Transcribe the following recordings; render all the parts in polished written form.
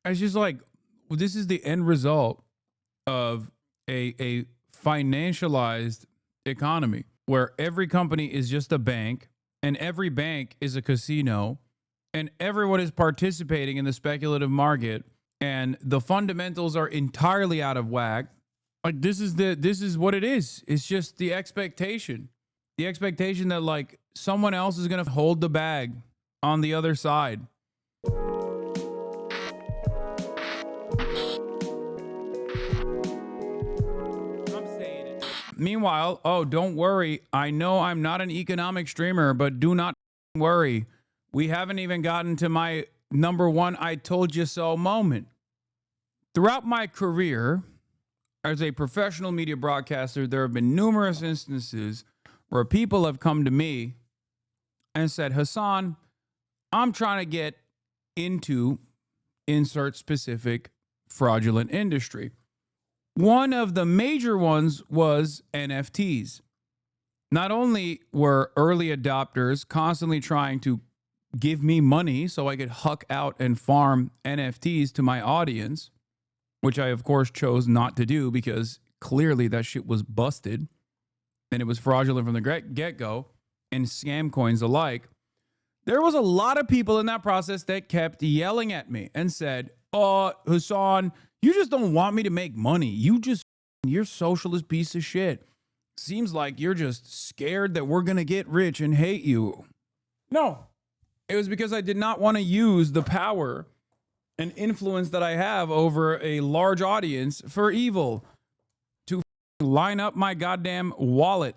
it's just like, well, this is the end result of a financialized economy where every company is just a bank and every bank is a casino and everyone is participating in the speculative market and the fundamentals are entirely out of whack. Like this is what it is. It's just the expectation. The expectation that like someone else is going to hold the bag on the other side. Meanwhile, oh, don't worry. I know I'm not an economic streamer, but do not worry. We haven't even gotten to my number one I told you so moment. Throughout my career as a professional media broadcaster, there have been numerous instances where people have come to me and said, Hasan, I'm trying to get into insert specific fraudulent industry. One of the major ones was NFTs. Not only were early adopters constantly trying to give me money so I could huck out and farm NFTs to my audience, which I, of course, chose not to do because clearly that shit was busted and it was fraudulent from the get-go and scam coins alike. There was a lot of people in that process that kept yelling at me and said, oh, Hasan, you just don't want me to make money. You're socialist piece of shit. Seems like you're just scared that we're going to get rich and hate you. No, it was because I did not want to use the power and influence that I have over a large audience for evil to line up my goddamn wallet.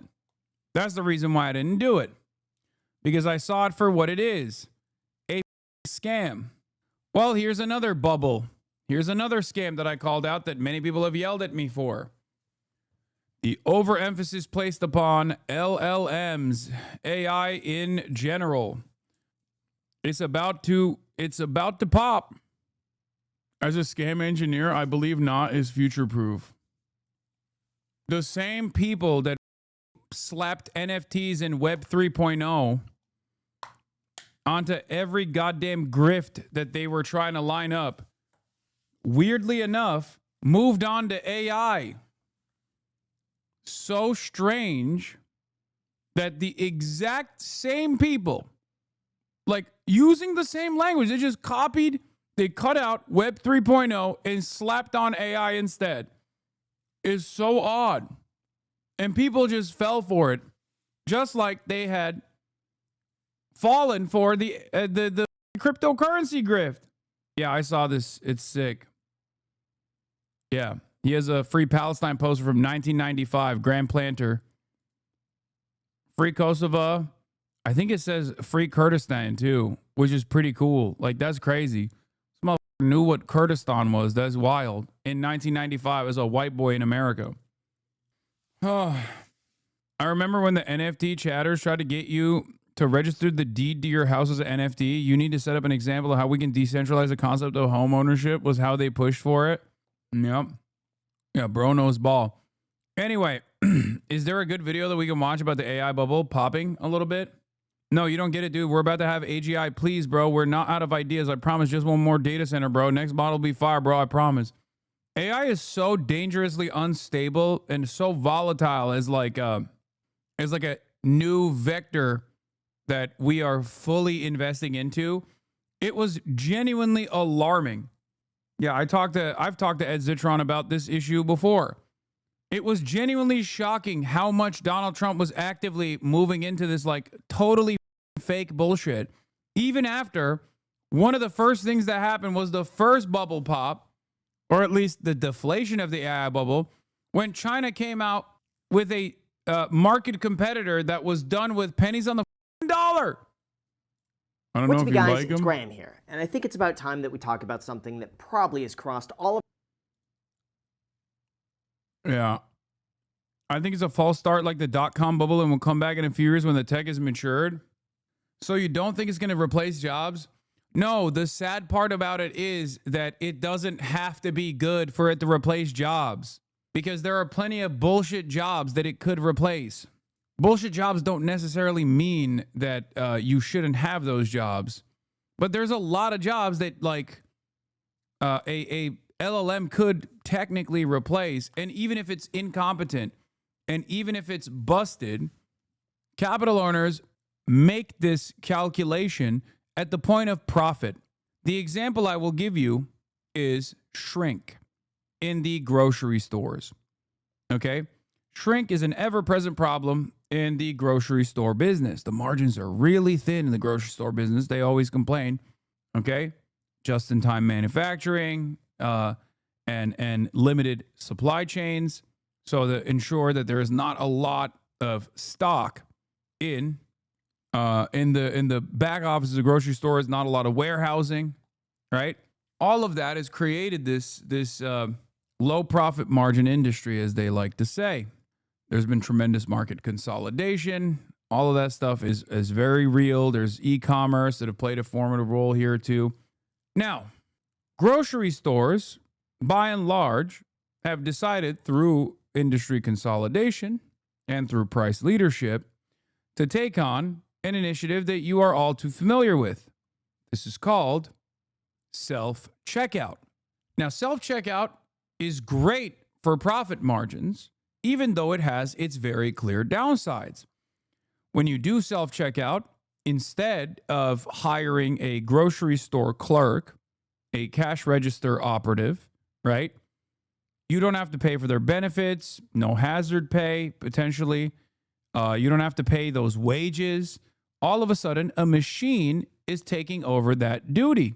That's the reason why I didn't do it. Because I saw it for what it is, a scam. Well, here's another bubble. Here's another scam that I called out that many people have yelled at me for. The overemphasis placed upon LLMs, AI in general. It's about to pop. As a scam engineer, I believe not is future-proof. The same people that slapped NFTs in Web 3.0 onto every goddamn grift that they were trying to line up, weirdly enough, moved on to AI. So strange that the exact same people, like using the same language, they cut out Web 3.0 and slapped on AI instead, is so odd. And people just fell for it, just like they had fallen for the cryptocurrency grift. Yeah, I saw this. It's sick. Yeah, he has a Free Palestine poster from 1995, Grand Planter. Free Kosovo. I think it says Free Kurdistan too, which is pretty cool. Like, that's crazy. This motherfucker knew what Kurdistan was. That's wild. In 1995 as a white boy in America. Oh, I remember when the NFT chatters tried to get you to register the deed to your house as an NFT. You need to set up an example of how we can decentralize the concept of home ownership was how they pushed for it. Yep. Yeah, bro knows ball. Anyway, is there a good video that we can watch about the AI bubble popping a little bit? No, you don't get it, dude. We're about to have AGI. Please, bro. We're not out of ideas. I promise. Just one more data center, bro. Next model will be fire, bro. I promise. AI is so dangerously unstable and so volatile as like a new vector that we are fully investing into. It was genuinely alarming. Yeah, I've talked to Ed Zitron about this issue before. It was genuinely shocking how much Donald Trump was actively moving into this like totally fake bullshit. Even after one of the first things that happened was the first bubble pop, or at least the deflation of the AI bubble, when China came out with a market competitor that was done with pennies on the dollar. I don't know if you like him. It's Graham here, and I think it's about time that we talk about something that probably has crossed all of... Yeah. I think it's a false start like the dot-com bubble and will come back in a few years when the tech is matured. So you don't think it's going to replace jobs? No, the sad part about it is that it doesn't have to be good for it to replace jobs, because there are plenty of bullshit jobs that it could replace. Bullshit jobs don't necessarily mean that you shouldn't have those jobs, but there's a lot of jobs that like a LLM could technically replace, and even if it's incompetent and even if it's busted, capital owners make this calculation at the point of profit. The example I will give you is shrink in the grocery stores. Okay? Shrink is an ever-present problem in the grocery store business. The margins are really thin in the grocery store business. They always complain. Okay? Just-in-time manufacturing and limited supply chains, so to ensure that there is not a lot of stock in the back offices of grocery stores, not a lot of warehousing, right? All of that has created this low profit margin industry, as they like to say. There's been tremendous market consolidation. All of that stuff is very real. There's e-commerce that have played a formative role here too. Now, grocery stores, by and large, have decided through industry consolidation and through price leadership to take on an initiative that you are all too familiar with. This is called self-checkout. Now, self-checkout is great for profit margins, even though it has its very clear downsides. When you do self-checkout, instead of hiring a grocery store clerk, a cash register operative, right? You don't have to pay for their benefits, no hazard pay, potentially. You don't have to pay those wages. All of a sudden, a machine is taking over that duty.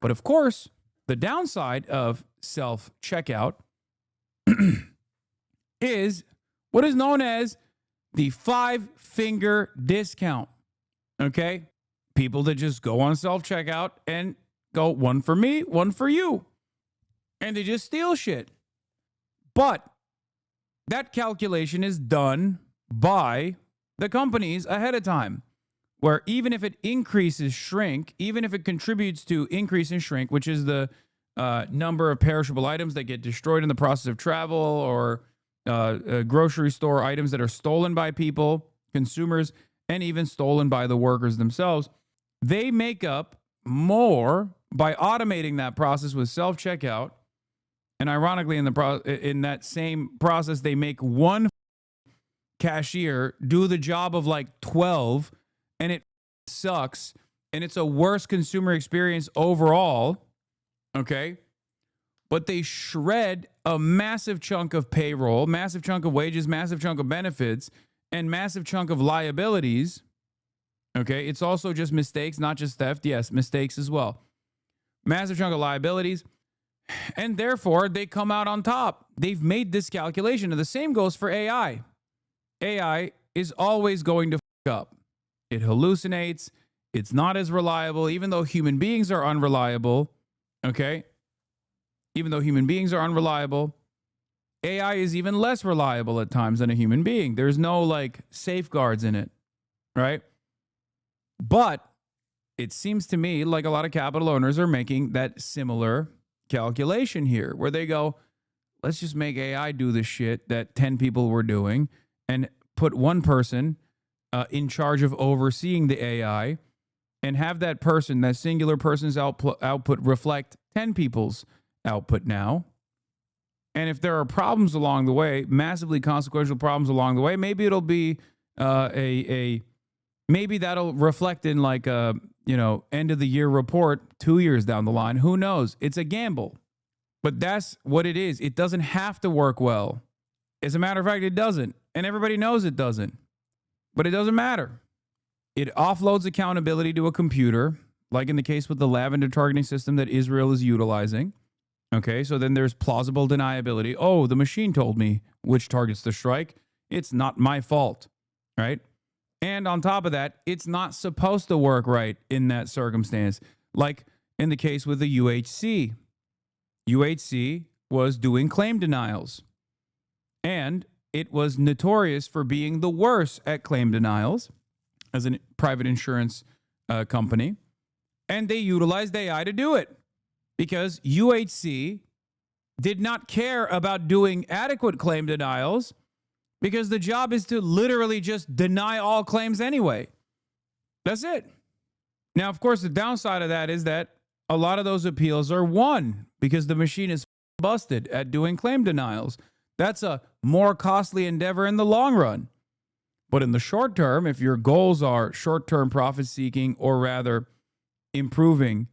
But of course, the downside of self-checkout is what is known as the 5-finger discount. Okay? People that just go on self-checkout and go, one for me, one for you. And they just steal shit. But that calculation is done by the companies ahead of time, where even if it increases shrink, even if it contributes to increase in shrink, which is the number of perishable items that get destroyed in the process of travel, or grocery store items that are stolen by people, consumers, and even stolen by the workers themselves, they make up more by automating that process with self-checkout. And ironically, in that same process, they make one cashier do the job of like 12, and it sucks, and it's a worse consumer experience overall, okay? But they shred a massive chunk of payroll, massive chunk of wages, massive chunk of benefits, and massive chunk of liabilities, okay? It's also just mistakes, not just theft. Yes, mistakes as well. Massive chunk of liabilities, and therefore they come out on top. They've made this calculation, and the same goes for AI. AI is always going to fuck up. It hallucinates. It's not as reliable, even though human beings are unreliable, okay? Even though human beings are unreliable, AI is even less reliable at times than a human being. There's no like safeguards in it, right? But it seems to me like a lot of capital owners are making that similar calculation here, where they go, let's just make AI do the shit that 10 people were doing and put one person in charge of overseeing the AI, and have that person, that singular person's output reflect 10 people's output now. And if there are problems along the way, massively consequential problems along the way, maybe it'll be maybe that'll reflect in like a, end of the year report 2 years down the line. Who knows? It's a gamble. But that's what it is. It doesn't have to work well. As a matter of fact, it doesn't. And everybody knows it doesn't. But it doesn't matter. It offloads accountability to a computer, like in the case with the lavender targeting system that Israel is utilizing. Okay, so then there's plausible deniability. Oh, the machine told me which targets to strike. It's not my fault, right? And on top of that, it's not supposed to work right in that circumstance. Like in the case with the UHC. UHC was doing claim denials. And it was notorious for being the worst at claim denials as a private insurance company. And they utilized AI to do it because UHC did not care about doing adequate claim denials, because the job is to literally just deny all claims anyway. That's it. Now, of course, the downside of that is that a lot of those appeals are won because the machine is busted at doing claim denials. That's a more costly endeavor in the long run. But in the short term, if your goals are short-term profit seeking, or rather improving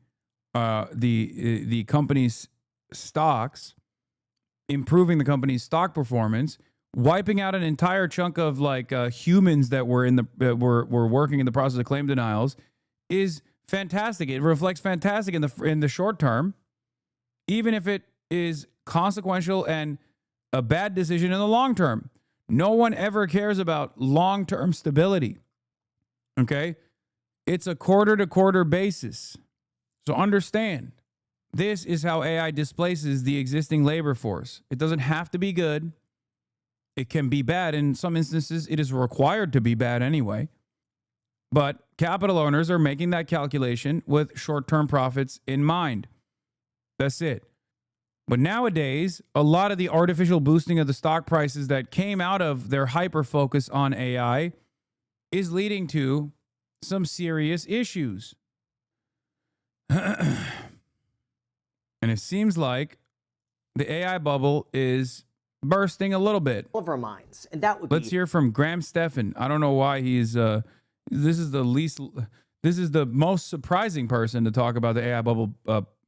the company's stocks, improving the company's stock performance, wiping out an entire chunk of humans that were were working in the process of claim denials is fantastic. It reflects fantastic in the short term, even if it is consequential and a bad decision in the long term. No one ever cares about long-term stability. Okay? It's a quarter-to-quarter basis. So understand, this is how AI displaces the existing labor force. It doesn't have to be good. It can be bad. In some instances, it is required to be bad anyway. But capital owners are making that calculation with short-term profits in mind. That's it. But nowadays, a lot of the artificial boosting of the stock prices that came out of their hyper-focus on AI is leading to some serious issues. And it seems like the AI bubble is bursting a little bit. All of our minds, and that would Let's hear from Graham Stephan. I don't know why he's this is the most surprising person to talk about the AI bubble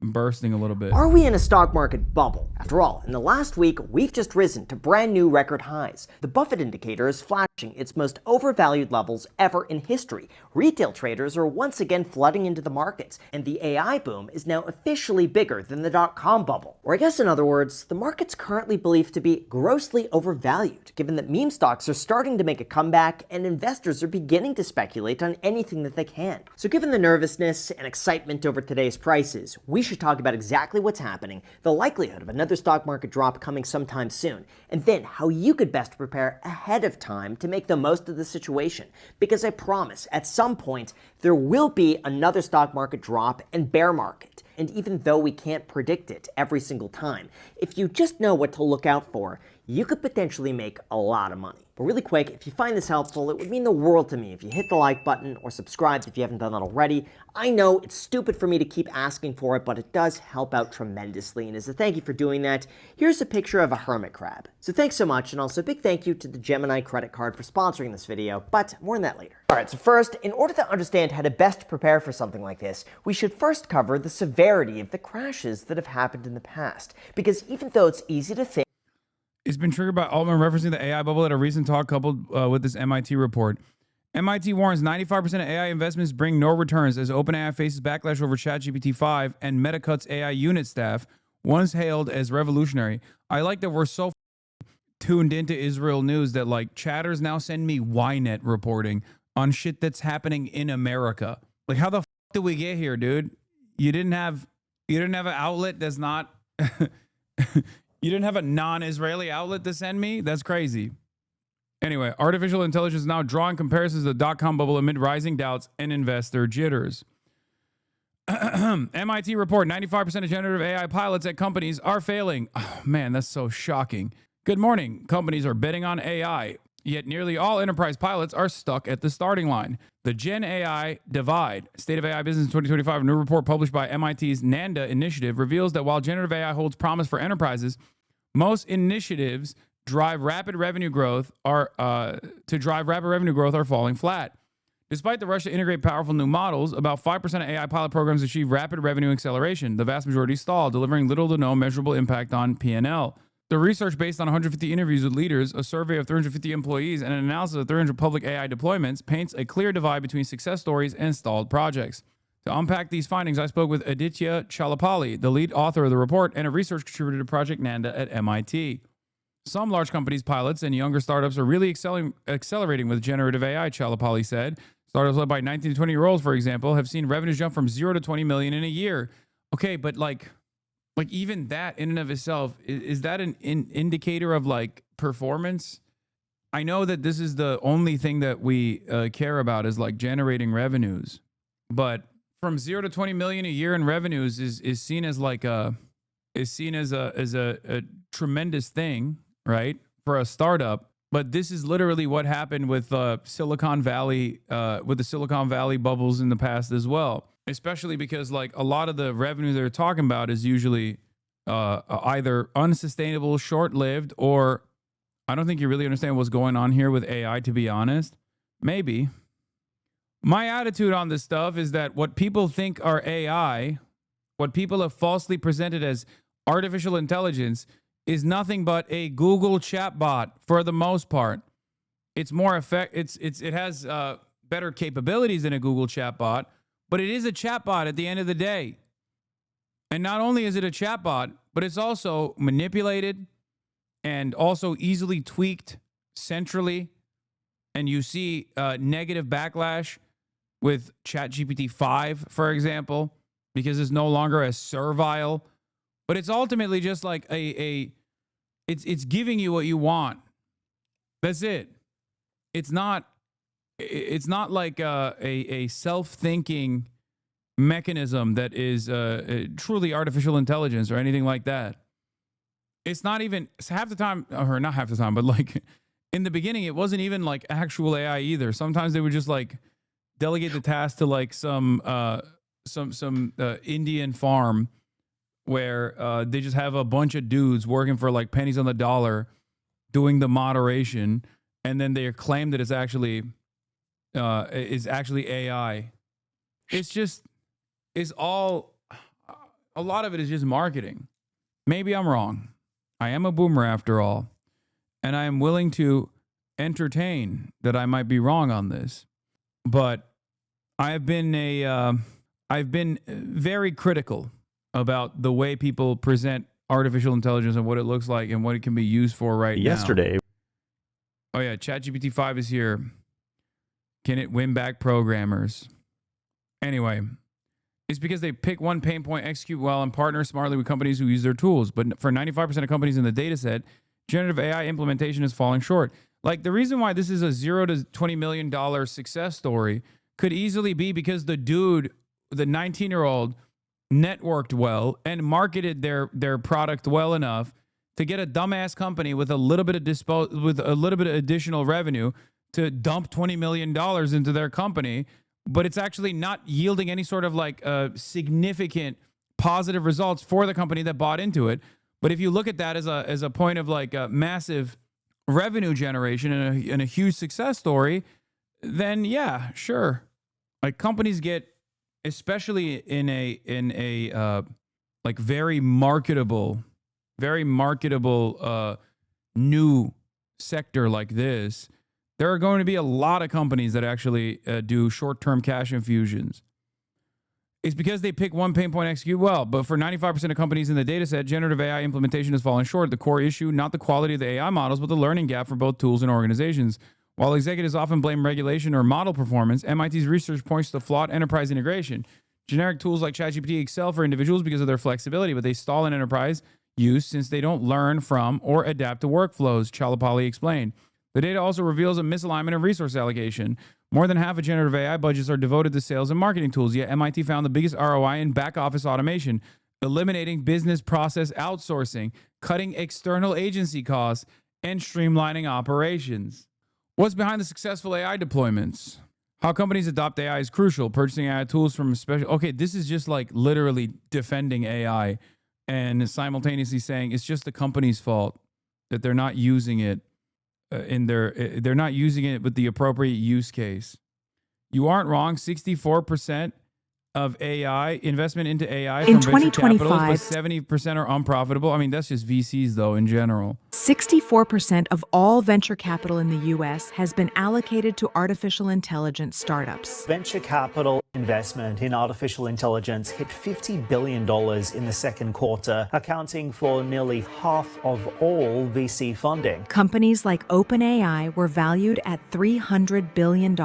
bursting a little bit. Are we in a stock market bubble? After all, in the last week, we've just risen to brand new record highs. The Buffett indicator is flashing its most overvalued levels ever in history. Retail traders are once again flooding into the markets, and the AI boom is now officially bigger than the dot-com bubble. Or I guess in other words, the market's currently believed to be grossly overvalued, given that meme stocks are starting to make a comeback and investors are beginning to speculate on anything that they can. So given the nervousness and excitement over today's prices, we should talk about exactly what's happening, the likelihood of another stock market drop coming sometime soon, and then how you could best prepare ahead of time to make the most of the situation. Because I promise, at some point, there will be another stock market drop and bear market. And even though we can't predict it every single time, if you just know what to look out for, you could potentially make a lot of money. But really quick, if you find this helpful, it would mean the world to me if you hit the like button or subscribe if you haven't done that already. I know it's stupid for me to keep asking for it, but it does help out tremendously. And as a thank you for doing that, here's a picture of a hermit crab. So thanks so much, and also a big thank you to the Gemini credit card for sponsoring this video, but more on that later. Alright, so first, in order to understand how to best prepare for something like this, we should first cover the severity of the crashes that have happened in the past. Because even though it's easy to think, it's been triggered by Altman referencing the AI bubble at a recent talk coupled with this MIT report. MIT warns 95% of AI investments bring no returns as OpenAI faces backlash over ChatGPT 5 and Meta cuts AI unit staff, once hailed as revolutionary. I like that we're so tuned into Israel news that chatters now send me Ynet reporting on shit that's happening in America. Like, how the did we get here, dude? You didn't have an outlet that's not you didn't have a non-Israeli outlet to send me? That's crazy. Anyway, artificial intelligence is now drawing comparisons to the dot-com bubble amid rising doubts and investor jitters. MIT report, 95% of generative AI pilots at companies are failing. Oh, man, that's so shocking. Good morning. Companies are betting on AI, yet nearly all enterprise pilots are stuck at the starting line. The Gen AI Divide, State of AI Business in 2025, a new report published by MIT's NANDA initiative reveals that while generative AI holds promise for enterprises, most initiatives drive rapid revenue growth are falling flat. Despite the rush to integrate powerful new models, about 5% of AI pilot programs achieve rapid revenue acceleration. The vast majority stall, delivering little to no measurable impact on P&L. The research, based on 150 interviews with leaders, a survey of 350 employees, and an analysis of 300 public AI deployments, paints a clear divide between success stories and stalled projects. To unpack these findings, I spoke with Aditya Chalapali, the lead author of the report and a research contributor to Project Nanda at MIT. Some large companies, pilots, and younger startups are really accelerating with generative AI, Chalapali said. Startups led by 19 to 20-year-olds, for example, have seen revenues jump from 0 to 20 million in a year. Okay, but even that in and of itself, is that an indicator of performance? I know that this is the only thing that we care about is generating revenues, but from 0 to 20 million a year in revenues is seen as a tremendous thing, right, for a startup. But this is literally what happened with Silicon Valley, with the Silicon Valley bubbles in the past as well. especially because like a lot of the revenue they're talking about is usually either unsustainable, short-lived, or I don't think you really understand what's going on here with AI, to be honest. Maybe. My attitude on this stuff is that what people think are AI, what people have falsely presented as artificial intelligence, is nothing but a Google chatbot for the most part. It's more it has better capabilities than a Google chatbot, but it is a chatbot at the end of the day. And not only is it a chatbot, but it's also manipulated and also easily tweaked centrally. And you see negative backlash with ChatGPT 5, for example, because it's no longer as servile. But it's ultimately just like it's giving you what you want. That's it. It's not like a self-thinking mechanism that is truly artificial intelligence or anything like that. It's not even, it's half the time, or not half the time, but like in the beginning, it wasn't even like actual AI either. Sometimes they would just like delegate the task to like some Indian farm where they just have a bunch of dudes working for like pennies on the dollar doing the moderation, and then they claim that it's actually AI. It's all, a lot of it is just marketing. Maybe I'm wrong. I am a boomer after all, and I am willing to entertain that I might be wrong on this. But I've been very critical about the way people present artificial intelligence and what it looks like and what it can be used for right Yesterday. now. Oh yeah, ChatGPT 5 is here. Can it win back programmers? Anyway, it's because they pick one pain point, execute well, and partner smartly with companies who use their tools. But for 95% of companies in the data set, generative AI implementation is falling short. Like the reason why this is a $0 to $20 million success story could easily be because the dude, the 19-year-old, networked well and marketed their product well enough to get a dumbass company with a little bit of additional revenue to dump $20 million into their company, but it's actually not yielding any sort of like significant positive results for the company that bought into it. But if you look at that as a point of like a massive revenue generation and a huge success story, then yeah, sure. Like companies get, especially in a like very marketable new sector like this, there are going to be a lot of companies that actually do short-term cash infusions. It's because they pick one pain point, execute well. But for 95% of companies in the data set, generative AI implementation has fallen short. The core issue, not the quality of the AI models, but the learning gap for both tools and organizations. While executives often blame regulation or model performance, MIT's research points to flawed enterprise integration. Generic tools like ChatGPT excel for individuals because of their flexibility, but they stall in enterprise use since they don't learn from or adapt to workflows, Chalapali explained. The data also reveals a misalignment of resource allocation. More than half of generative AI budgets are devoted to sales and marketing tools, yet MIT found the biggest ROI in back office automation, eliminating business process outsourcing, cutting external agency costs, and streamlining operations. What's behind the successful AI deployments? How companies adopt AI is crucial. Purchasing AI tools from special... Okay, this is just like literally defending AI and simultaneously saying it's just the company's fault that they're not using it they're not using it with the appropriate use case. You aren't wrong. 64% of AI investment into AI in from venture capitals, 2025, but 70% are unprofitable. I mean, that's just VCs though in general. 64% of all venture capital in the U.S. has been allocated to artificial intelligence startups. Venture capital investment in artificial intelligence hit $50 billion in the second quarter, accounting for nearly half of all VC funding. Companies like OpenAI were valued at $300 billion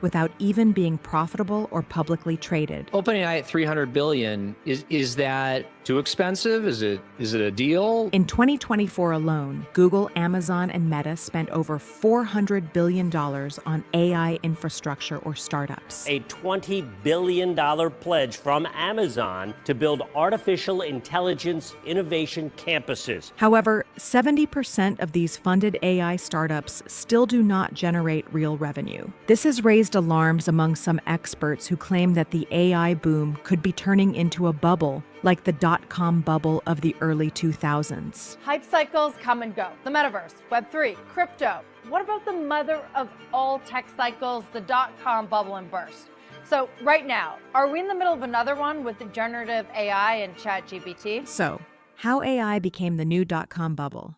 without even being profitable or publicly traded. OpenAI at $300 billion, is that too expensive? Is it a deal? In 2024 alone, Google, Amazon, and Meta spent over $400 billion on AI infrastructure or startups. A $20 billion pledge from Amazon to build artificial intelligence innovation campuses. However, 70% of these funded AI startups still do not generate real revenue. This has raised alarms among some experts who claim that the AI boom could be turning into a bubble like the dot-com bubble of the early 2000s. Hype cycles come and go. The metaverse, Web3, crypto. What about the mother of all tech cycles, the dot-com bubble and burst? So right now, are we in the middle of another one with the generative AI and ChatGPT? So, how AI became the new dot-com bubble?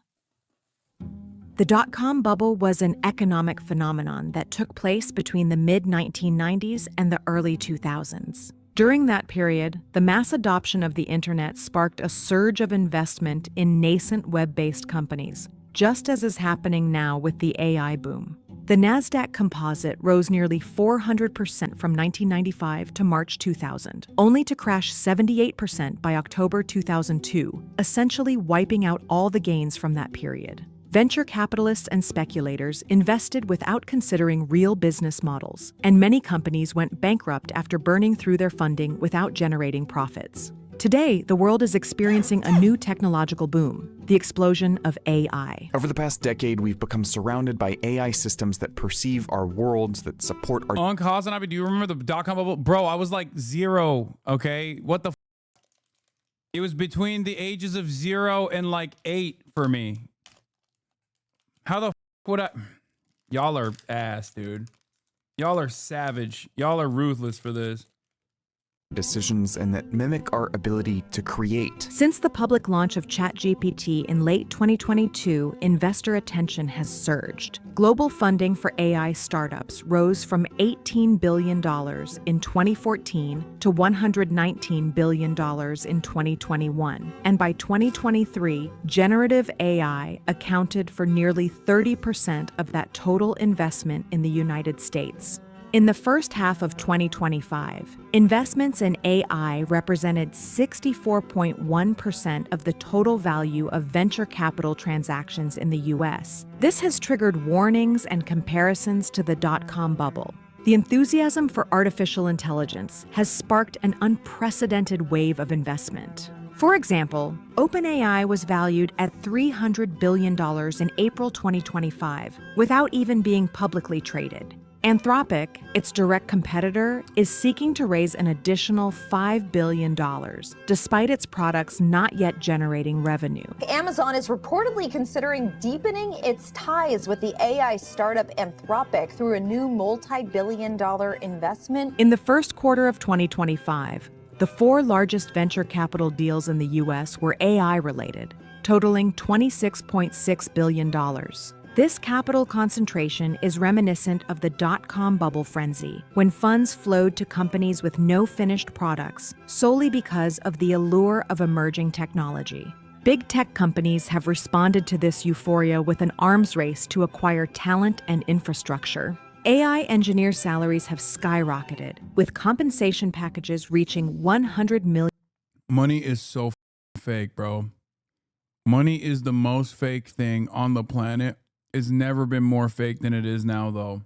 The dot-com bubble was an economic phenomenon that took place between the mid-1990s and the early 2000s. During that period, the mass adoption of the internet sparked a surge of investment in nascent web-based companies, just as is happening now with the AI boom. The NASDAQ Composite rose nearly 400% from 1995 to March 2000, only to crash 78% by October 2002, essentially wiping out all the gains from that period. Venture capitalists and speculators invested without considering real business models, and many companies went bankrupt after burning through their funding without generating profits. Today, the world is experiencing a new technological boom, the explosion of AI. Over the past decade, we've become surrounded by AI systems that perceive our worlds, that support our... Hasanabi, do you remember the dot-com bubble? Bro, I was like 0, okay? What the f? It was between the ages of 0 and like 8 for me. How the f would I? Y'all are ass, dude. Y'all are savage. Y'all are ruthless for this. Decisions and that mimic our ability to create. Since the public launch of ChatGPT in late 2022, investor attention has surged. Global funding for AI startups rose from $18 billion in 2014 to $119 billion in 2021. And by 2023, generative AI accounted for nearly 30% of that total investment in the United States. In the first half of 2025, investments in AI represented 64.1% of the total value of venture capital transactions in the U.S. This has triggered warnings and comparisons to the dot-com bubble. The enthusiasm for artificial intelligence has sparked an unprecedented wave of investment. For example, OpenAI was valued at $300 billion in April 2025 without even being publicly traded. Anthropic, its direct competitor, is seeking to raise an additional $5 billion, despite its products not yet generating revenue. Amazon is reportedly considering deepening its ties with the AI startup Anthropic through a new multi-billion-dollar investment. In the first quarter of 2025, the 4 largest venture capital deals in the U.S. were AI-related, totaling $26.6 billion. This capital concentration is reminiscent of the dot-com bubble frenzy, when funds flowed to companies with no finished products solely because of the allure of emerging technology. Big tech companies have responded to this euphoria with an arms race to acquire talent and infrastructure. AI engineer salaries have skyrocketed, with compensation packages reaching $100 million. Money is so fake, bro. Money is the most fake thing on the planet. It's never been more fake than it is now, though.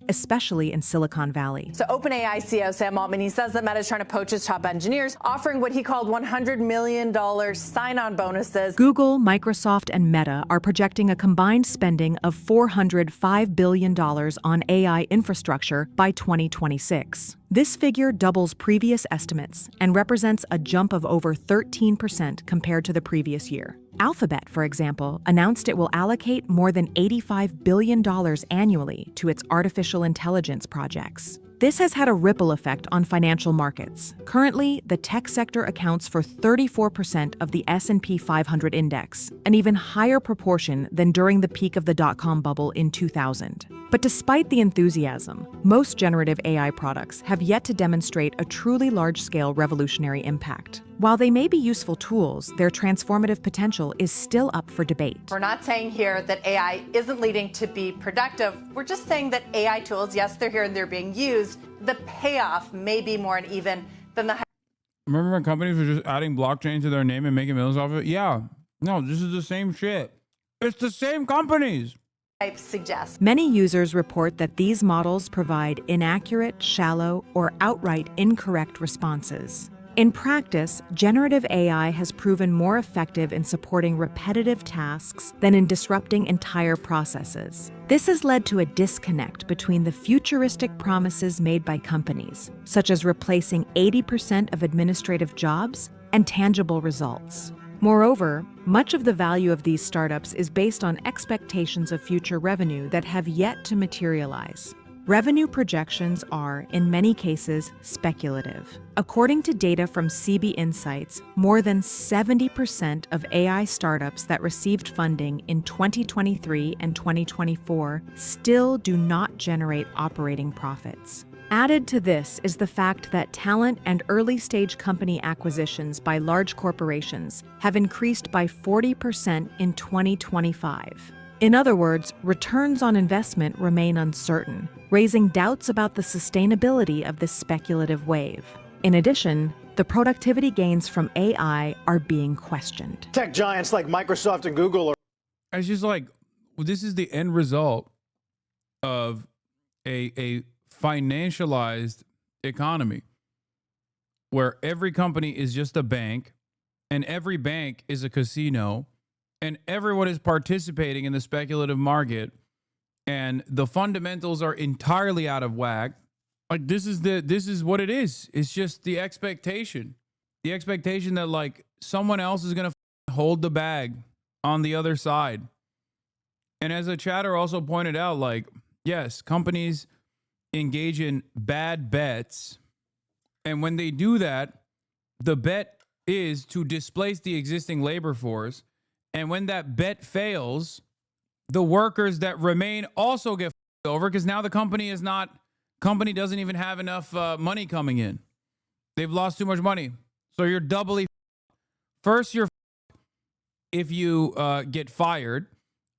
Especially in Silicon Valley. So OpenAI CEO Sam Altman, he says that Meta is trying to poach his top engineers, offering what he called $100 million sign-on bonuses. Google, Microsoft, and Meta are projecting a combined spending of $405 billion on AI infrastructure by 2026. This figure doubles previous estimates and represents a jump of over 13% compared to the previous year. Alphabet, for example, announced it will allocate more than $85 billion annually to its artificial intelligence projects. This has had a ripple effect on financial markets. Currently, the tech sector accounts for 34% of the S&P 500 index, an even higher proportion than during the peak of the dot-com bubble in 2000. But despite the enthusiasm, most generative AI products have yet to demonstrate a truly large-scale revolutionary impact. While they may be useful tools, their transformative potential is still up for debate. We're not saying here that AI isn't leading to be productive. We're just saying that AI tools, yes, they're here and they're being used. The payoff may be more uneven than the Remember when companies were just adding blockchain to their name and making millions off of it? Yeah. No, this is the same shit. It's the same companies. Suggest. Many users report that these models provide inaccurate, shallow, or outright incorrect responses. In practice, generative AI has proven more effective in supporting repetitive tasks than in disrupting entire processes. This has led to a disconnect between the futuristic promises made by companies, such as replacing 80% of administrative jobs, and tangible results. Moreover, much of the value of these startups is based on expectations of future revenue that have yet to materialize. Revenue projections are, in many cases, speculative. According to data from CB Insights, more than 70% of AI startups that received funding in 2023 and 2024 still do not generate operating profits. Added to this is the fact that talent and early-stage company acquisitions by large corporations have increased by 40% in 2025. In other words, returns on investment remain uncertain, raising doubts about the sustainability of this speculative wave. In addition, the productivity gains from AI are being questioned. Tech giants like Microsoft and Google are... It's just like, this is the end result of a financialized economy where every company is just a bank and every bank is a casino and everyone is participating in the speculative market and the fundamentals are entirely out of whack. Like this is what it is. It's just the expectation that like someone else is going to hold the bag on the other side. And as a chatter also pointed out, like, yes, companies engage in bad bets. And when they do that, the bet is to displace the existing labor force. And when that bet fails, the workers that remain also get over because now the company doesn't even have enough money coming in. They've lost too much money. So you're doubly first, you're if you get fired.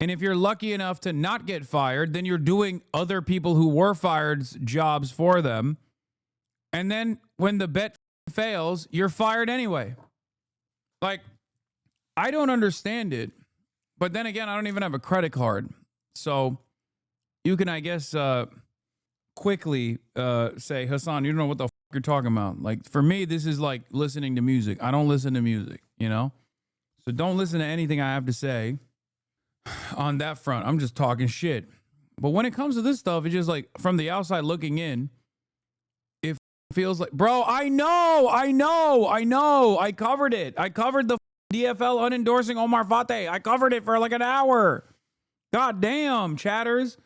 And if you're lucky enough to not get fired, then you're doing other people who were fired's jobs for them. And then when the bet fails, you're fired anyway. Like, I don't understand it. But then again, I don't even have a credit card. So you can, I guess, quickly say, Hasan, you don't know what the you're talking about. Like, for me, this is like listening to music. I don't listen to music, you know? So don't listen to anything I have to say. On that front, I'm just talking shit. But when it comes to this stuff, it's just like from the outside looking in, it feels like, bro, I know. I covered it. I covered the DFL unendorsing Omar Fateh. I covered it for like an hour. God damn, chatters.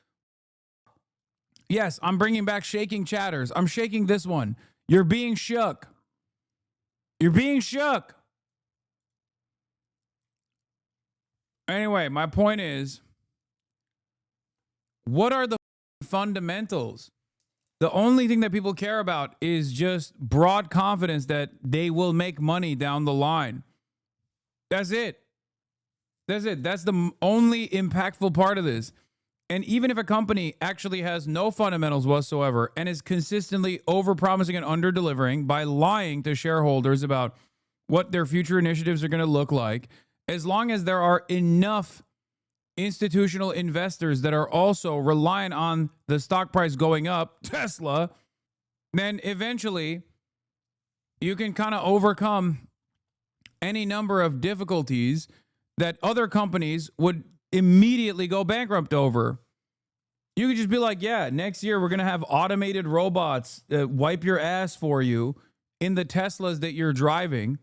Yes, I'm bringing back shaking chatters. I'm shaking this one. You're being shook. You're being shook. Anyway, my point is, what are the fundamentals? The only thing that people care about is just broad confidence that they will make money down the line. That's it. That's it. That's the only impactful part of this. And even if a company actually has no fundamentals whatsoever and is consistently overpromising and underdelivering by lying to shareholders about what their future initiatives are going to look like, as long as there are enough institutional investors that are also reliant on the stock price going up, Tesla, then eventually you can kind of overcome any number of difficulties that other companies would immediately go bankrupt over. You could just be like, yeah, next year we're going to have automated robots wipe your ass for you in the Teslas that you're driving.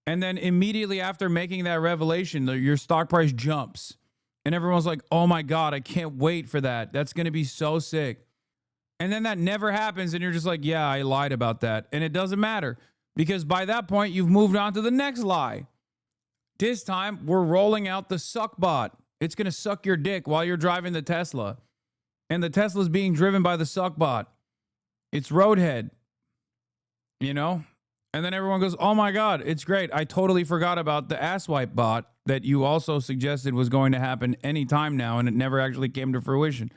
And then immediately after making that revelation, your stock price jumps. And everyone's like, oh my God, I can't wait for that. That's going to be so sick. And then that never happens. And you're just like, yeah, I lied about that. And it doesn't matter because by that point, you've moved on to the next lie. This time, we're rolling out the suck bot. It's going to suck your dick while you're driving the Tesla. And the Tesla's being driven by the suck bot. It's Roadhead. You know? And then everyone goes, oh my God, it's great. I totally forgot about the asswipe bot that you also suggested was going to happen anytime now, and it never actually came to fruition.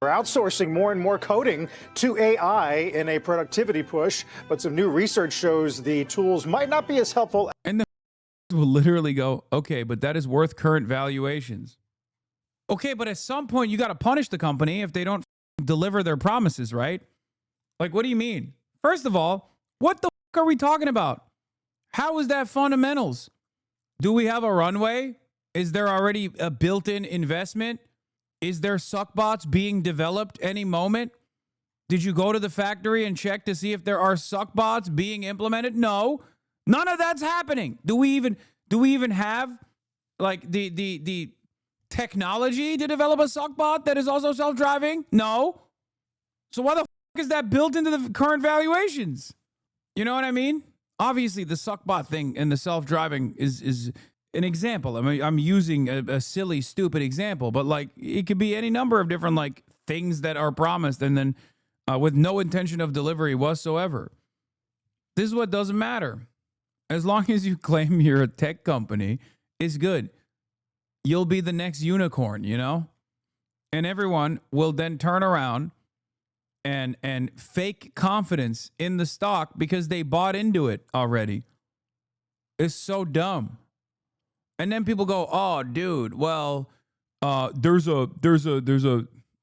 We're outsourcing more and more coding to AI in a productivity push, but some new research shows the tools might not be as helpful. And the will literally go, okay, but that is worth current valuations. Okay, but at some point you got to punish the company if they don't deliver their promises, right? Like, what do you mean? First of all, what the are we talking about? How is that fundamentals? Do we have a runway? Is there already a built-in investment? Is there suckbots being developed any moment? Did you go to the factory and check to see if there are suckbots being implemented? No, none of that's happening. Do we even have like the technology to develop a suckbot that is also self-driving? No. So why the is that built into the current valuations? You know what I mean? Obviously, the suckbot thing and the self-driving is an example. I mean, I'm using a silly, stupid example, but like it could be any number of different like things that are promised and then with no intention of delivery whatsoever. This is what doesn't matter. As long as you claim you're a tech company, it's good. You'll be the next unicorn, you know? And everyone will then turn around and fake confidence in the stock because they bought into it already. It's so dumb. And then people go, "Oh, dude, well, there's a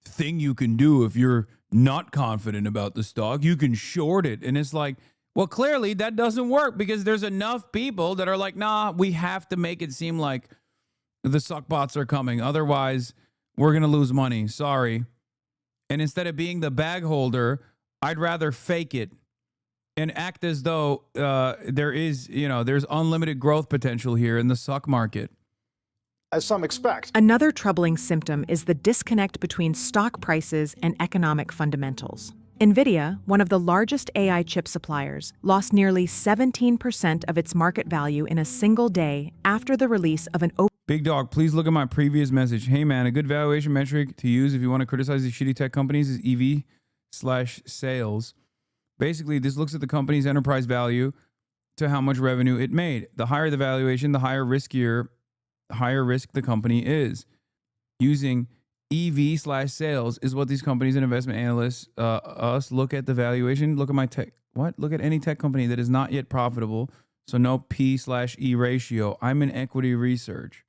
thing you can do if you're not confident about the stock. You can short it." And it's like, well, clearly that doesn't work because there's enough people that are like, "Nah, we have to make it seem like the suckbots are coming. Otherwise, we're going to lose money. Sorry." And instead of being the bag holder, I'd rather fake it and act as though there's unlimited growth potential here in the stock market. As some expect. Another troubling symptom is the disconnect between stock prices and economic fundamentals. NVIDIA, one of the largest AI chip suppliers, lost nearly 17% of its market value in a single day after the release of an Big Dog, please look at my previous message. Hey, man, a good valuation metric to use if you want to criticize these shitty tech companies is EV/sales. Basically, this looks at the company's enterprise value to how much revenue it made. The higher the valuation, the higher risk the company is. Using EV/sales is what these companies and investment analysts, us, look at the valuation. Look at my tech. What? Look at any tech company that is not yet profitable. So no P/E ratio. I'm in equity research.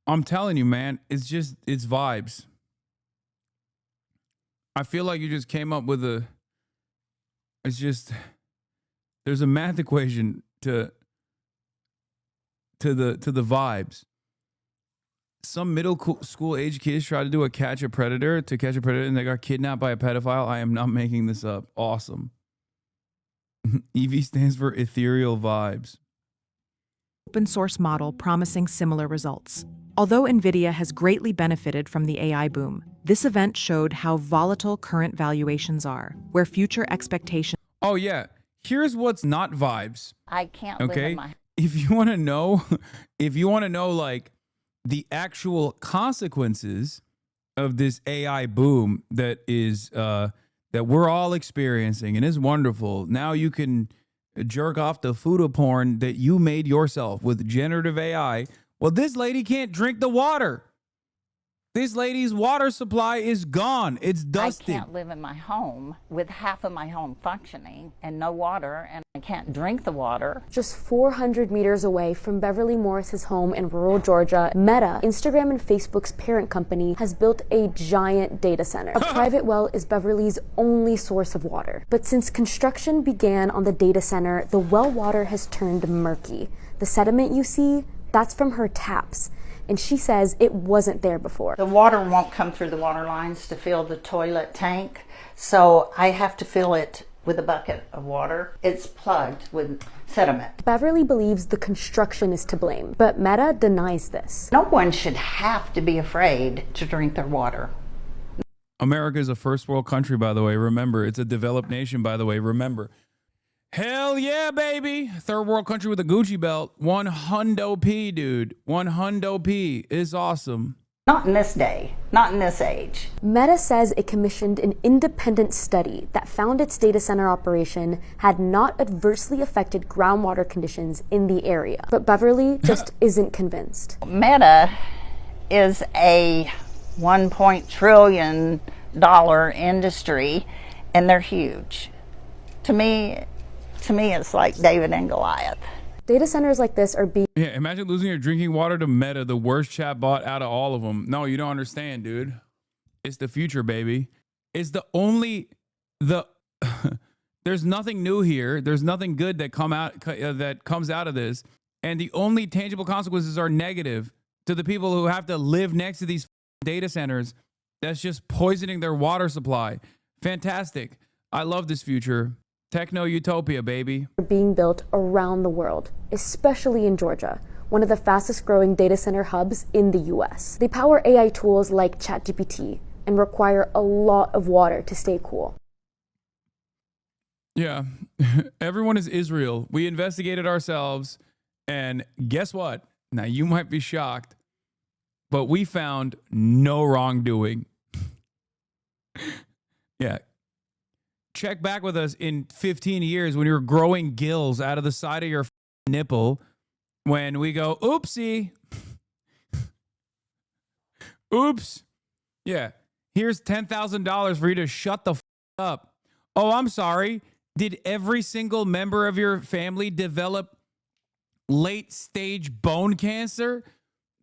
I'm telling you, man, it's vibes. I feel like you just came up with there's a math equation to the vibes. Some middle school age kids tried to do catch a predator and they got kidnapped by a pedophile. I am not making this up. Awesome. EV stands for ethereal vibes. Open source model promising similar results. Although NVIDIA has greatly benefited from the AI boom, this event showed how volatile current valuations are, where future expectations... Oh, yeah. Here's what's not vibes. I can't live in my... If you want to know, like, the actual consequences of this AI boom that is... that we're all experiencing and is wonderful. Now you can jerk off the food porn that you made yourself with generative AI. Well, this lady can't drink the water. This lady's water supply is gone. It's dusted. I can't live in my home with half of my home functioning and no water, and I can't drink the water. Just 400 meters away from Beverly Morris's home in rural Georgia, Meta, Instagram and Facebook's parent company, has built a giant data center. A private well is Beverly's only source of water. But since construction began on the data center, the well water has turned murky. The sediment you see, that's from her taps. And she says it wasn't there before. The water won't come through the water lines to fill the toilet tank, so I have to fill it with a bucket of water. It's plugged with sediment. Beverly believes the construction is to blame, but Meta denies this. No one should have to be afraid to drink their water. America is a first world country, by the way. Remember, it's a developed nation, by the way. Remember. Hell yeah, baby. Third world country with a Gucci belt. 100 P, dude. 100 P is awesome. Not in this day, not in this age. Meta says it commissioned an independent study that found its data center operation had not adversely affected groundwater conditions in the area. But Beverly just isn't convinced. Meta is a 1 trillion dollar industry, and they're huge. To me, it's like David and Goliath. Data centers like this are being... Yeah, imagine losing your drinking water to Meta, the worst chatbot out of all of them. No, you don't understand, dude. It's the future, baby. It's the only... There's nothing new here. There's nothing good that comes out of this. And the only tangible consequences are negative to the people who have to live next to these data centers. That's just poisoning their water supply. Fantastic. I love this future. Techno utopia, baby. Being built around the world, especially in Georgia, one of the fastest growing data center hubs in the US. They power AI tools like ChatGPT and require a lot of water to stay cool. Yeah, everyone is Israel. We investigated ourselves, and guess what? Now, you might be shocked, but we found no wrongdoing. Yeah. Check back with us in 15 years when you're growing gills out of the side of your nipple, when we go, oopsie. Oops. Yeah. Here's $10,000 for you to shut the up. Oh, I'm sorry. Did every single member of your family develop late stage bone cancer?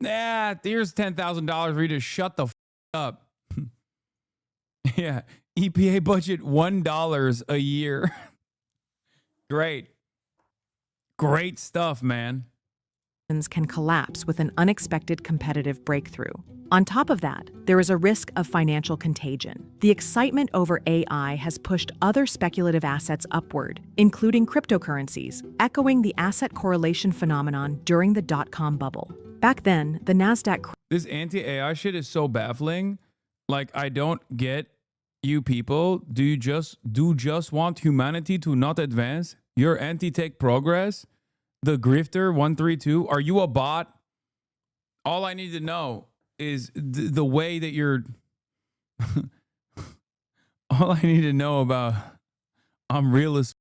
Nah, here's $10,000 for you to shut the up. Yeah. EPA budget $1 a year. Great. Great stuff, man. Can collapse with an unexpected competitive breakthrough. On top of that, there is a risk of financial contagion. The excitement over AI has pushed other speculative assets upward, including cryptocurrencies, echoing the asset correlation phenomenon during the dot-com bubble. Back then, the NASDAQ... This anti-AI shit is so baffling. Like, I don't get you people. Do you just want humanity to not advance? You're anti-tech progress? The Grifter 132, are you a bot? All I need to know is the way that you're... All I need to know about... I'm real as...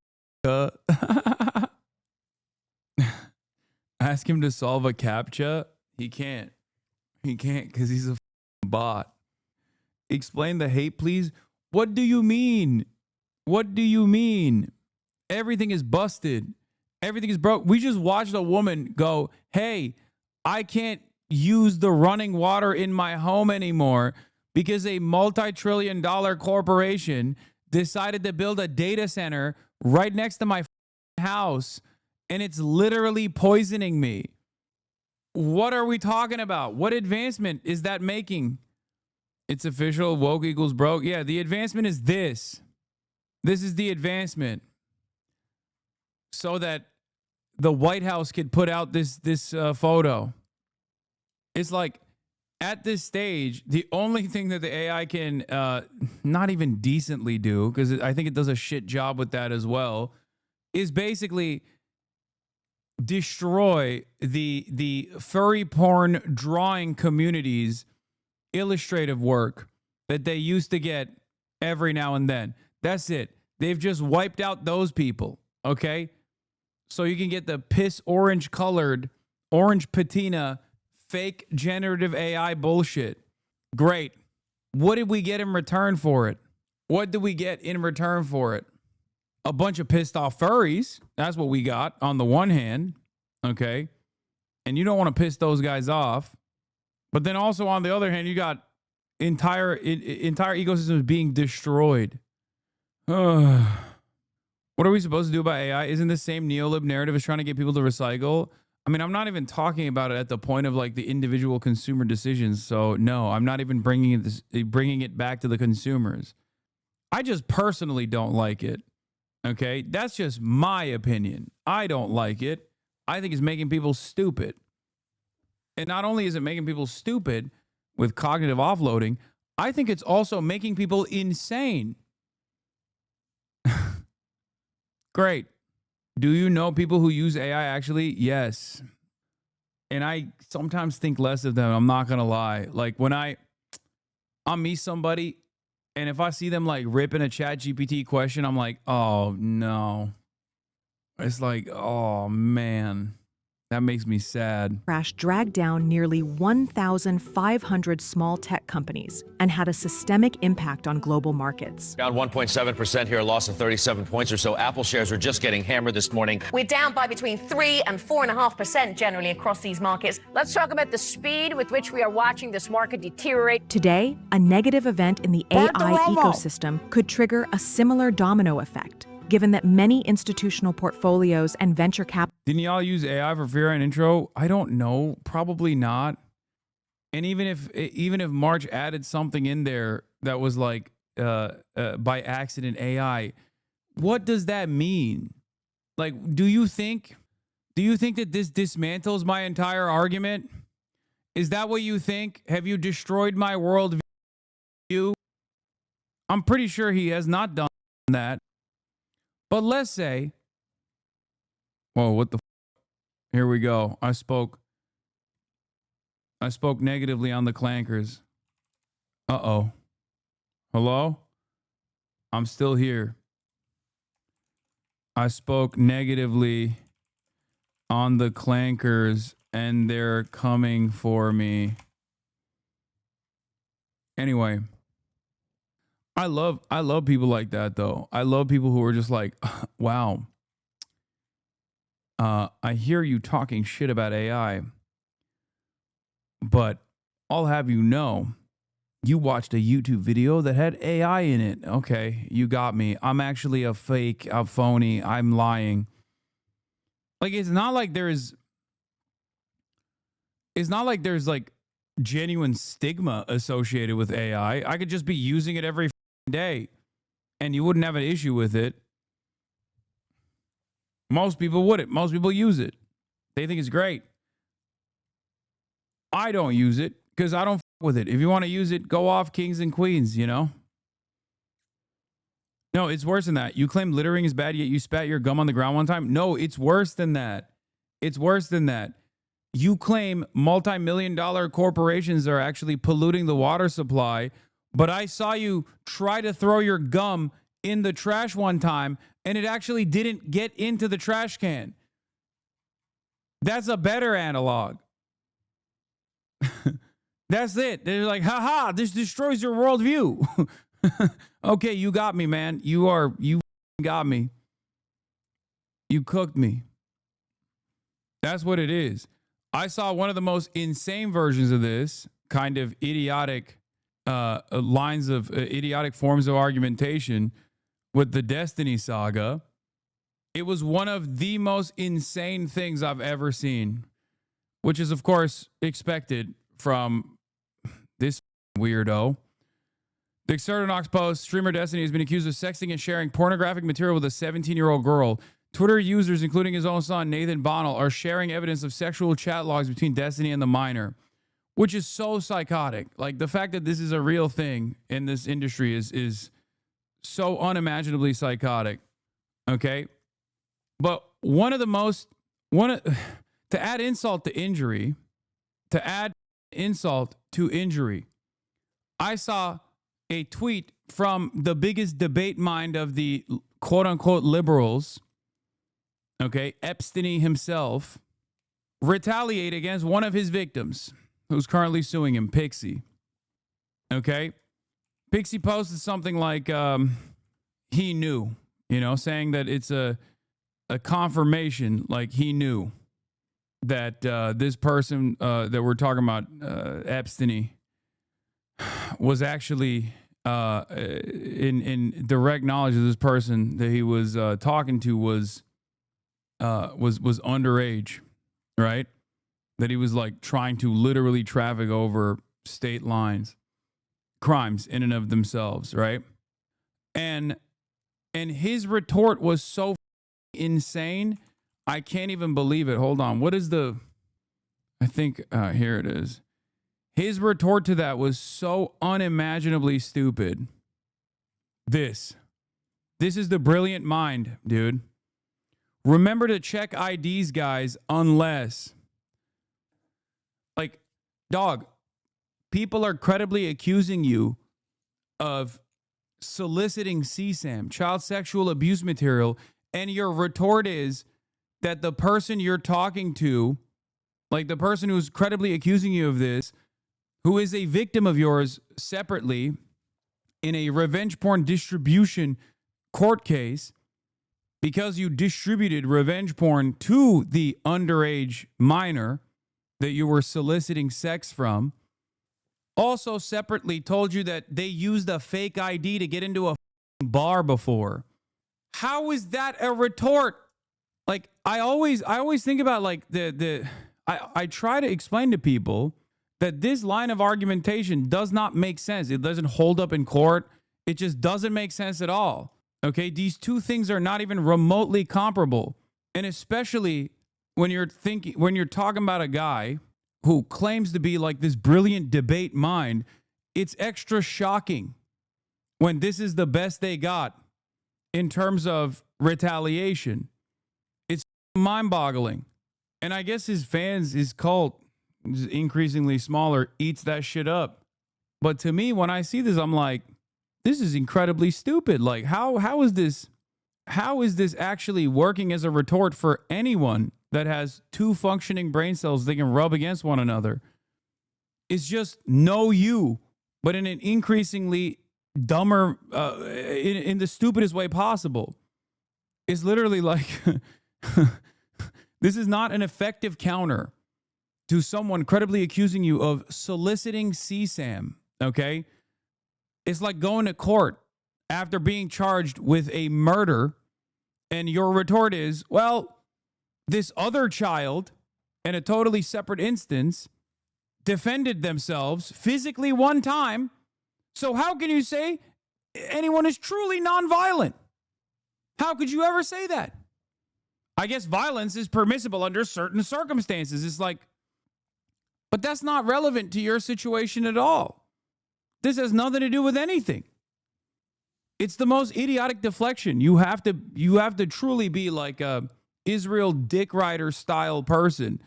Ask him to solve a CAPTCHA. He can't. He can't because he's a bot. Explain the hate, please. What do you mean? What do you mean? Everything is busted. Everything is broke. We just watched a woman go, hey, I can't use the running water in my home anymore because a multi-trillion-dollar corporation decided to build a data center right next to my house, and it's literally poisoning me. What are we talking about? What advancement is that making? It's official. Woke equals broke. Yeah, the advancement is this. This is the advancement. So that the White House could put out this photo. It's like, at this stage, the only thing that the AI can not even decently do, because I think it does a shit job with that as well, is basically destroy the furry porn drawing community's illustrative work that they used to get every now and then. That's it. They've just wiped out those people, okay? So you can get the piss orange colored, orange patina, fake generative AI bullshit. Great. What did we get in return for it? What did we get in return for it? A bunch of pissed off furries. That's what we got on the one hand. Okay. And you don't want to piss those guys off. But then also on the other hand, you got entire ecosystems being destroyed. What are we supposed to do about AI? Isn't the same neolib narrative is trying to get people to recycle? I mean, I'm not even talking about it at the point of like the individual consumer decisions. So no, I'm not even bringing it back to the consumers. I just personally don't like it. Okay. That's just my opinion. I don't like it. I think it's making people stupid. And not only is it making people stupid with cognitive offloading, I think it's also making people insane. Great. Do you know people who use AI actually? Yes. And I sometimes think less of them. I'm not going to lie. Like when I'll meet somebody and if I see them like ripping a ChatGPT question, I'm like, oh no. It's like, oh man. That makes me sad. Crash dragged down nearly 1,500 small tech companies and had a systemic impact on global markets. Down 1.7% here, a loss of 37 points or so. Apple shares are just getting hammered this morning. We're down by between 3 and 4.5% generally across these markets. Let's talk about the speed with which we are watching this market deteriorate. Today, a negative event in the AI ecosystem could trigger a similar domino effect, given that many institutional portfolios and venture capital. Didn't y'all use AI for fear and intro? I don't know. Probably not. And even if March added something in there that was like by accident AI, what does that mean? Like, do you think that this dismantles my entire argument? Is that what you think? Have you destroyed my worldview? I'm pretty sure he has not done that. But let's say, whoa, what the here we go. I spoke negatively on the clankers. Uh-oh. Hello? I'm still here. I spoke negatively on the clankers and they're coming for me. Anyway, I love people like that though. I love people who are just like, wow. I hear you talking shit about AI, but I'll have you know, you watched a YouTube video that had AI in it. Okay, you got me. I'm actually a fake, a phony. I'm lying. Like, it's not like there's like genuine stigma associated with AI. I could just be using it every day and you wouldn't have an issue with it. Most people wouldn't. Most people use it. They think it's great. I don't use it because I don't f with it. If you want to use it, go off kings and queens, you know? No, it's worse than that. You claim littering is bad, yet you spat your gum on the ground one time. No, it's worse than that. It's worse than that. You claim multi-million-dollar corporations are actually polluting the water supply, but I saw you try to throw your gum in the trash one time, and it actually didn't get into the trash can. That's a better analog. That's it. They're like, haha, this destroys your worldview. Okay, you got me, man. You got me. You cooked me. That's what it is. I saw one of the most insane versions of this kind of idiotic lines of idiotic forms of argumentation with the Destiny saga. It was one of the most insane things I've ever seen, which is, of course, expected from this weirdo. The Exertonox post, streamer Destiny has been accused of sexting and sharing pornographic material with a 17-year-old girl. Twitter users, including his own son, Nathan Bonnell, are sharing evidence of sexual chat logs between Destiny and the minor, which is so psychotic. Like, the fact that this is a real thing in this industry is so unimaginably psychotic. Okay? But to add insult to injury, I saw a tweet from the biggest debate mind of the quote-unquote liberals, okay, Epstein himself, retaliate against one of his victims who's currently suing him, Pixie. Okay? Pixie posted something like he knew, saying that it's a confirmation, like he knew that this person that we're talking about, Epstein, was actually in direct knowledge of this person that he was talking to was underage, right? That he was like trying to literally traffic over state lines, crimes in and of themselves, right? And his retort was so insane, I can't even believe it. Hold on, what is the? I think here it is. His retort to that was so unimaginably stupid. This is the brilliant mind, dude. Remember to check IDs, guys, unless, like, dog, people are credibly accusing you of soliciting CSAM, child sexual abuse material, and your retort is, that the person you're talking to, like the person who's credibly accusing you of this, who is a victim of yours separately in a revenge porn distribution court case, because you distributed revenge porn to the underage minor that you were soliciting sex from, also separately told you that they used a fake ID to get into a bar before. How is that a retort? Like, I always think about like I try to explain to people that this line of argumentation does not make sense. It doesn't hold up in court. It just doesn't make sense at all. Okay, these two things are not even remotely comparable. And especially when you're talking about a guy who claims to be like this brilliant debate mind, it's extra shocking when this is the best they got in terms of retaliation. It's mind-boggling. And I guess his fans, his cult, is increasingly smaller, eats that shit up. But to me, when I see this, I'm like, this is incredibly stupid. Like, how is this actually working as a retort for anyone that has two functioning brain cells they can rub against one another? It's just know you, but in an increasingly dumber, in the stupidest way possible. It's literally like, this is not an effective counter to someone credibly accusing you of soliciting CSAM, okay? It's like going to court after being charged with a murder, and your retort is, well, this other child, in a totally separate instance, defended themselves physically one time. So how can you say anyone is truly nonviolent? How could you ever say that? I guess violence is permissible under certain circumstances. It's like, but that's not relevant to your situation at all. This has nothing to do with anything. It's the most idiotic deflection. You have to truly be like a Israel Dick Rider style person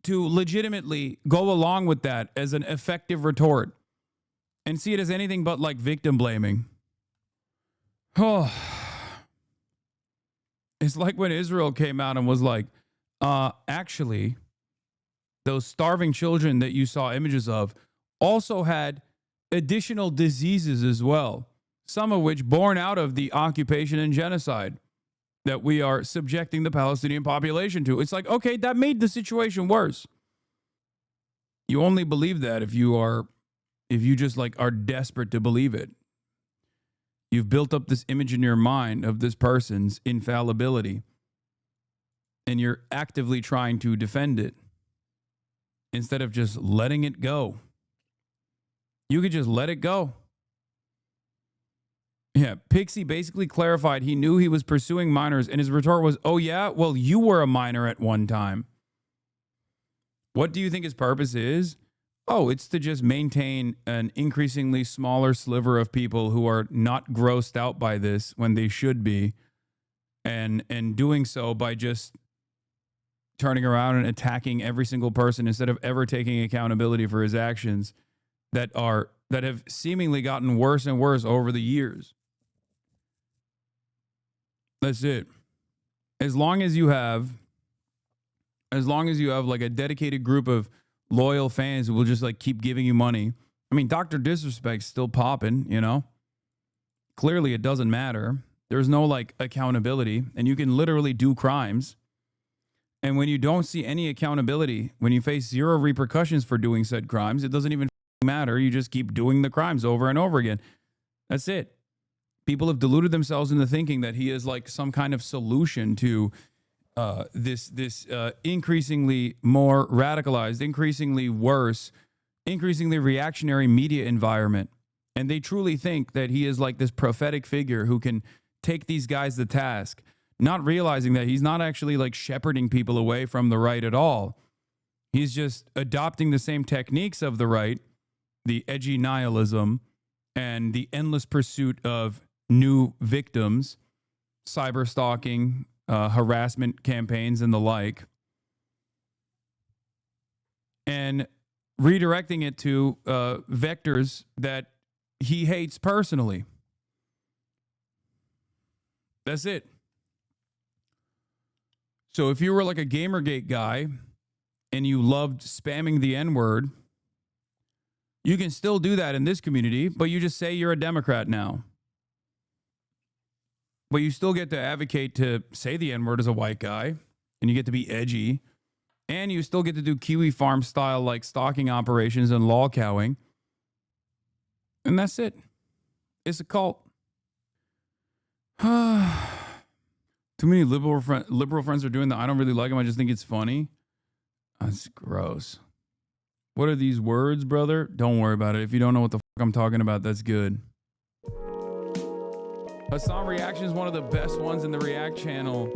to legitimately go along with that as an effective retort and see it as anything but like victim blaming. Oh, it's like when Israel came out and was like, actually, those starving children that you saw images of also had additional diseases as well, some of which born out of the occupation and genocide that we are subjecting the Palestinian population to. It's like, okay, that made the situation worse. You only believe that if you just like are desperate to believe it. You've built up this image in your mind of this person's infallibility, and you're actively trying to defend it instead of just letting it go. You could just let it go. Yeah, Pixie basically clarified he knew he was pursuing minors, and his retort was, oh yeah, well, you were a minor at one time. What do you think his purpose is? Oh, it's to just maintain an increasingly smaller sliver of people who are not grossed out by this when they should be, and doing so by just turning around and attacking every single person instead of ever taking accountability for his actions that have seemingly gotten worse and worse over the years. That's it. As long as you have like a dedicated group of loyal fans who will just like keep giving you money. I mean, Dr. Disrespect's still popping, you know? Clearly it doesn't matter. There's no like accountability, and you can literally do crimes. And when you don't see any accountability, when you face zero repercussions for doing said crimes, it doesn't even matter. You just keep doing the crimes over and over again. That's it. People have deluded themselves into thinking that he is like some kind of solution to this increasingly more radicalized, increasingly worse, increasingly reactionary media environment. And they truly think that he is like this prophetic figure who can take these guys to task, not realizing that he's not actually like shepherding people away from the right at all. He's just adopting the same techniques of the right, the edgy nihilism, and the endless pursuit of new victims, cyber stalking, harassment campaigns, and the like, and redirecting it to vectors that he hates personally. That's it. So if you were like a Gamergate guy and you loved spamming the N-word, you can still do that in this community, but you just say you're a Democrat now. But you still get to advocate to say the N-word as a white guy, and you get to be edgy, and you still get to do Kiwi Farm style like stalking operations and lol cowing. And that's it. It's a cult. Too many liberal friends are doing that. I don't really like them. I just think it's funny. That's gross. What are these words, brother? Don't worry about it. If you don't know what the fuck I'm talking about, that's good. Hasan Reactions is one of the best ones in the React channel.